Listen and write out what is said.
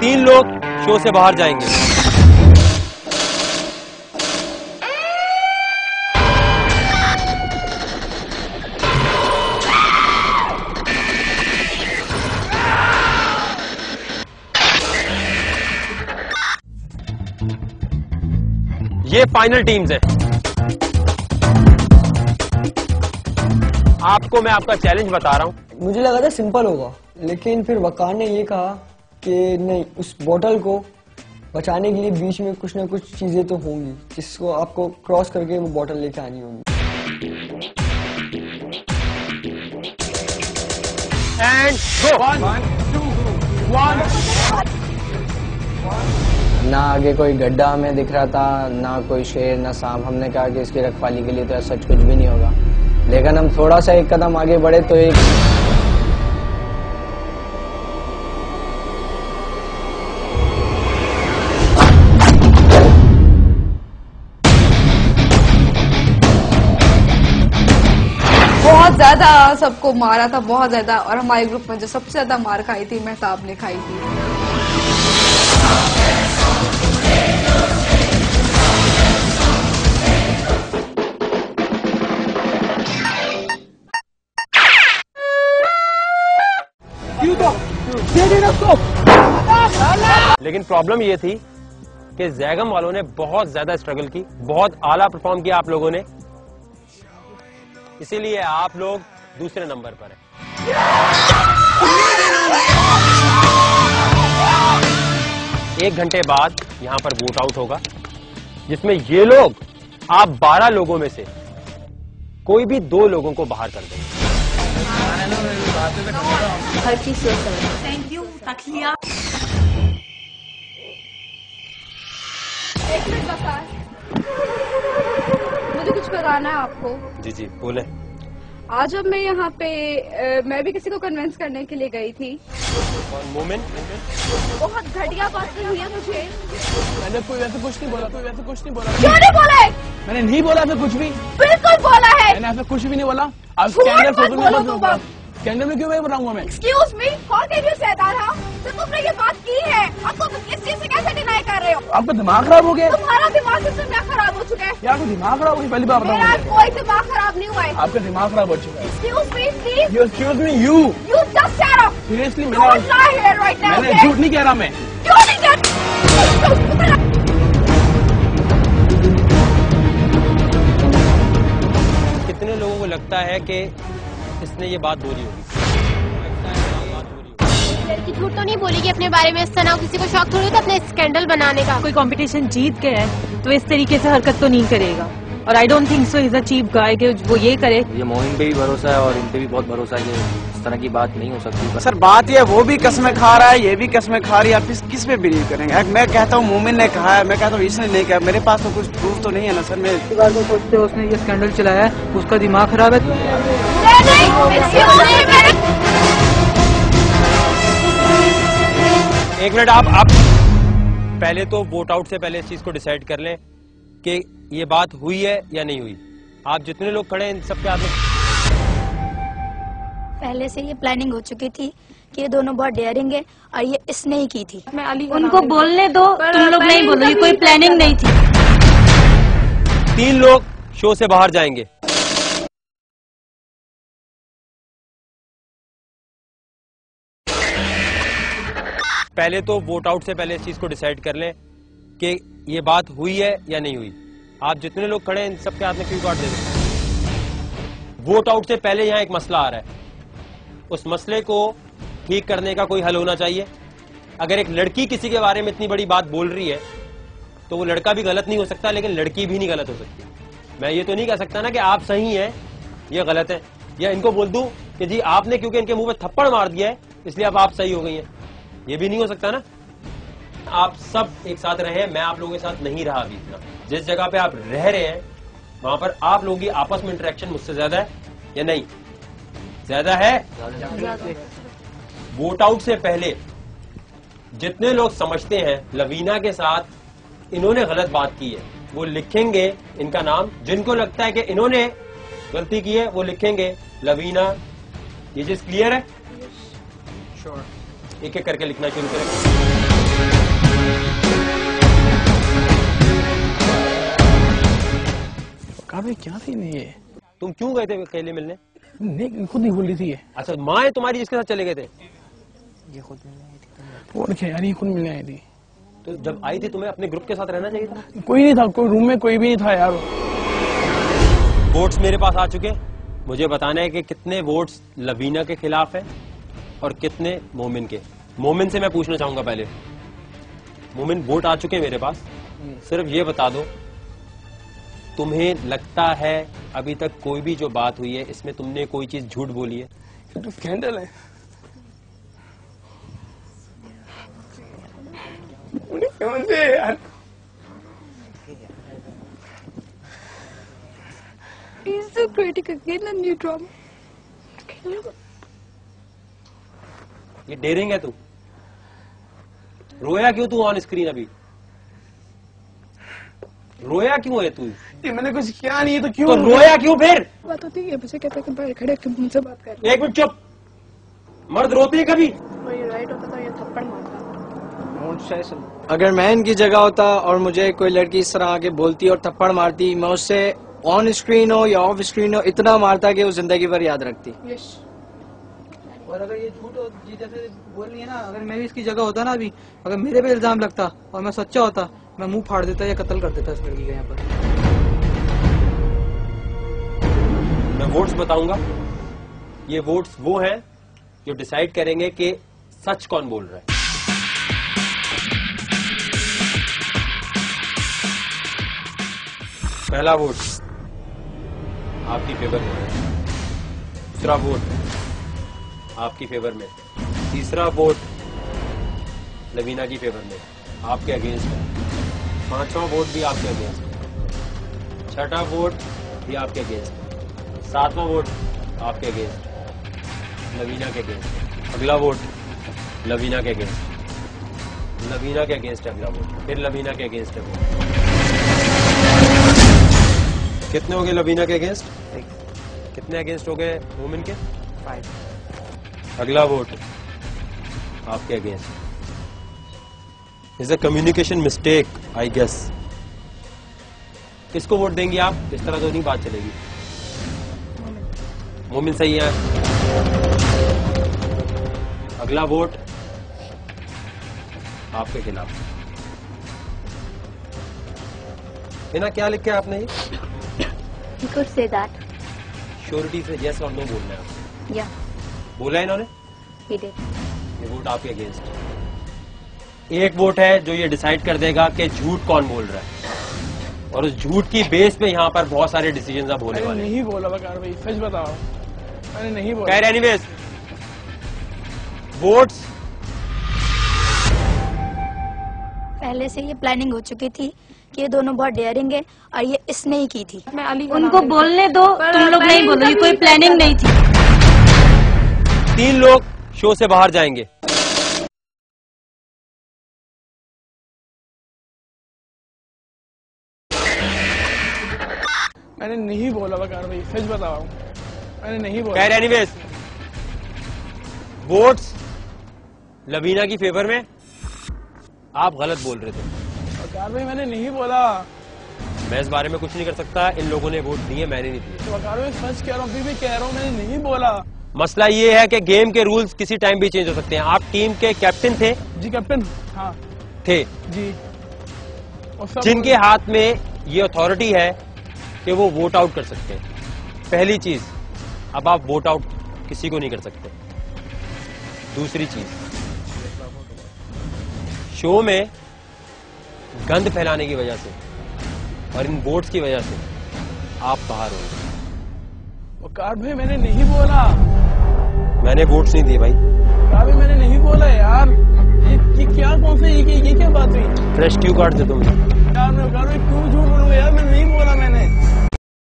3 लोग शो से बाहर जाएंगे। ये फाइनल टीम्स है। आपको मैं आपका चैलेंज बता रहा हूं। मुझे लगा था सिंपल होगा, लेकिन फिर वकार ने ये कहा कि नहीं, उस बोतल को बचाने के लिए बीच में कुछ ना कुछ चीजें तो होंगी जिसको आपको क्रॉस करके वो बोतल लेके आनी होगी। And go. 1 ना आगे कोई गड्ढा हमें दिख रहा था, ना कोई शेर, ना सांप। हमने कहा कि इसकी रखवाली के लिए तो सच कुछ भी नहीं होगा, लेकिन हम थोड़ा सा एक कदम आगे बढ़े तो एक बहुत ज्यादा सबको मारा था, बहुत ज्यादा। और हमारे ग्रुप में जो सबसे ज्यादा मार खाई थी महताब ने खाई थी। लेकिन प्रॉब्लम ये थी कि जैगम वालों ने बहुत ज्यादा स्ट्रगल की, बहुत आला परफॉर्म किया आप लोगों ने, इसीलिए आप लोग दूसरे नंबर पर हैं। 1 घंटे बाद यहां पर वोट आउट होगा, जिसमें ये लोग आप 12 लोगों में से कोई भी 2 लोगों को बाहर कर देंगे। हर चीज सोच थैंक यू तखलिया। एक मिनट बता, मुझे कुछ बताना है आपको। जी जी बोले। आज जब मैं यहाँ पे मैं भी किसी को कन्विंस करने के लिए गई थी। और मोमेंट बहुत घटिया बात हुई है मुझे। मैंने कोई वैसे कुछ नहीं बोला, कोई वैसे कुछ नहीं बोला। क्यों नहीं बोले? मैंने नहीं बोला ऐसा कुछ भी। बिल्कुल बोला है। मैंने ऐसा कुछ भी नहीं बोला। अब स्कैंडल में क्यों मैं बनाऊंगा मैं? Excuse me, how can you say that? तो तुमने ये बात की है, आपको इस चीज से कैसे डिनाई कर रहे हो? आपका दिमाग खराब हो गया? तुम्हारा दिमाग इससे क्या खराब हो चुका है? यार आपका दिमाग खराब हो गया, पहली बार मेरा कोई दिमाग खराब नहीं हुआ है। आपका दिमाग खराब हो चुका है। Excuse me please. You excuse me, you just shut up. Seriously मैंने झूठ नहीं कह रहा मैं। क्यों नहीं कह? कितने लोगों को लगता है कि इसने ये बात बोली होगी? लड़की झूठ तो नहीं बोलेगी अपने बारे में। इस तरह किसी को शौक थोड़ी होता अपने स्कैंडल बनाने का। कोई कंपटीशन जीत के है तो इस तरीके से हरकत तो नहीं करेगा, और I don't think so is a cheap guy कि वो ये करे। ये मोहिन पे भी भरोसा है और इन पे भी बहुत भरोसा है कि इस तरह की बात नहीं हो सकती। सर बात ये, वो भी कसमें खा रहा है, ये भी कसमें खा रही है, आप किस पे बिलीव करेंगे? मैं कहता हूँ मोमिन ने कहा है, मैं कहता हूँ इसने नहीं कहा। मेरे पास तो कुछ प्रूफ तो नहीं है ना सर। मैं बात को सोचते हो उसने ये स्कैंडल चलाया है, उसका दिमाग खराब है। एक मिनट, आप पहले तो वोट आउट से पहले इस चीज को डिसाइड कर लें कि ये बात हुई है या नहीं हुई। आप जितने लोग खड़े हैं इन सबके हाथ में पहले से ये प्लानिंग हो चुकी थी कि ये दोनों बहुत डेयरिंग है और ये इसने ही की थी। उनको बोलने दो, तुम लोग नहीं बोलो, ये कोई प्लानिंग नहीं थी। 3 लोग शो से बाहर जाएंगे। पहले तो वोट आउट से पहले इस चीज को डिसाइड कर लें कि ये बात हुई है या नहीं हुई। आप जितने लोग खड़े हैं इन सबके हाथ में क्यू कार्ड दे दें। वोट आउट से पहले यहाँ एक मसला आ रहा है, उस मसले को ठीक करने का कोई हल होना चाहिए। अगर एक लड़की किसी के बारे में इतनी बड़ी बात बोल रही है तो वो लड़का भी गलत नहीं हो सकता, लेकिन लड़की भी नहीं गलत हो सकती। मैं ये तो नहीं कह सकता ना कि आप सही हैं ये गलत है, या इनको बोल दूं कि जी आपने क्योंकि इनके मुंह पे थप्पड़ मार दिया है इसलिए अब आप सही हो गई हैं। ये भी नहीं हो सकता ना। आप सब एक साथ रहे, मैं आप लोगों के साथ नहीं रहा अभी इतना। जिस जगह पे आप रह रहे हैं वहां पर आप लोगों की आपस में इंटरेक्शन मुझसे ज्यादा है या नहीं? ज्यादा है। वोट आउट से पहले जितने लोग समझते हैं लवीना के साथ इन्होंने गलत बात की है वो लिखेंगे इनका नाम। जिनको लगता है कि इन्होंने गलती की है वो लिखेंगे लवीना। ये चीज क्लियर है? एक एक करके लिखना शुरू करें। काफी क्या थी नहीं ये? तुम क्यों गए थे अकेले मिलने? नहीं, खुद नहीं बोल रही थी ये। अच्छा, माँ है तुम्हारी जिसके साथ चले गए थे? और क्या यार, ये खुद मिलने आई थी। तो जब आई थी तुम्हें अपने ग्रुप के साथ रहना चाहिए था। कोई नहीं था, कोई रूम में कोई भी नहीं था यार। वोट्स मेरे पास आ चुके, मुझे बताना है कि कितने वोट्स लवीना के खिलाफ है और कितने मोमिन के। मोमिन से मैं पूछना चाहूंगा पहले। मोमिन, वोट आ चुके मेरे पास, सिर्फ ये बता दो, तुम्हें लगता है अभी तक कोई भी जो बात हुई है इसमें तुमने कोई चीज झूठ बोली है? तो स्कैंडल है। यार He's so critic again and new drama. ये डेयरिंग है तू? रोया क्यों तू ऑन स्क्रीन? अभी रोया क्यों है तू? ये मैंने कुछ किया नहीं है तो क्यों? तो रोया क्यों फिर? बात होती है, मुझे कहता है कि बाहर खड़े तुम मुझसे बात कर। एक मिनट चुप। मर्द रोते हैं कभी? ये राइट होता था, ये थप्पड़ मारता। अगर मैं इनकी जगह होता और मुझे कोई लड़की इस तरह आके बोलती और थप्पड़ मारती, मैं उससे ऑन स्क्रीन हो या ऑफ स्क्रीन हो इतना मारता कि वो जिंदगी भर याद रखती। यस। और अगर ये झूठ जी जैसे बोल रही है ना, अगर मैं भी इसकी जगह होता ना, अभी अगर मेरे पे इल्जाम लगता और मैं सच्चा होता, मैं मुंह फाड़ देता या कत्ल कर देता इस लड़की का यहाँ पर। मैं वोट्स बताऊंगा, ये वोट्स वो हैं जो डिसाइड करेंगे कि सच कौन बोल रहा है। पहला वोट आपकी फेवर में, दूसरा वोट आपकी फेवर में, तीसरा वोट लवीना की फेवर में, आपके अगेंस्ट है, पांचवा वोट भी आपके अगेंस्ट है, छठा वोट भी आपके अगेंस्ट है, सातवां वोट आपके अगेंस्ट है, लवीना के अगेंस्ट, अगला वोट लवीना के अगेंस्ट, लवीना के अगेंस्ट है अगला वोट, फिर लवीना के अगेंस्ट है वोट। कितने हो गए लवीना के अगेंस्ट? कितने अगेंस्ट हो गए वुमेन के? 5। अगला वोट आपके against. Is a communication mistake I guess. किसको वोट देंगे आप? इस तरह तो नहीं बात चलेगी। मोमिन सही है। अगला वोट आपके खिलाफ। बिना क्या लिखे आपने ये? You could say that. Surety से यस और नो बोलना है आपको। Yeah, बोला है इन्होंने? he did. ये वोट आपके अगेंस्ट। एक वोट है जो ये डिसाइड कर देगा कि झूठ कौन बोल रहा है, और उस झूठ की बेस पे यहाँ पर बहुत सारे डिसीजन आप होने वाले हैं। नहीं बोला बकार भाई, सच बताओ, मैंने नहीं बोला। खैर एनीवेज, वोट्स पहले से ये प्लानिंग हो चुकी थी कि ये दोनों बहुत डेयरिंग है और ये इसने ही की थी। मैं अली उनको बोलने दो, तुम लोग नहीं बोलो, ये कोई प्लानिंग नहीं थी। 3 लोग शो से बाहर जाएंगे। मैंने नहीं बोला बकार भाई, सच बताओ, मैंने नहीं बोला। खैर एनीवेज, वोट्स लवीना की फेवर में। आप गलत बोल रहे थे बकार भाई, मैंने नहीं बोला। मैं इस बारे में कुछ नहीं कर सकता। इन लोगों ने वोट दिए, मैंने नहीं दिए। तो बकार भाई सच कह रहा हूँ, अभी भी कह रहा हूँ, मैंने नहीं बोला। मसला ये है कि गेम के रूल्स किसी टाइम भी चेंज हो सकते हैं। आप टीम के कैप्टन थे? जी कैप्टन, हाँ थे जी। और सब जिनके हाथ में ये अथॉरिटी है कि वो वोट आउट कर सकते हैं। पहली चीज, अब आप वोट आउट किसी को नहीं कर सकते। दूसरी चीज, शो में गंद फैलाने की वजह से और इन वोट्स की वजह से आप बाहर हो। बकार भाई मैंने नहीं बोला। मैंने वोट्स नहीं दिए भाई। बकार भाई मैंने नहीं बोला यार। ये क्या, कौन सा ये क्या बात हुई? फ्रेश क्यू कार्ड दे तुम। यार मैं बकार भाई क्यों झूठ बोलूंगा यार, मैं नहीं बोला मैंने।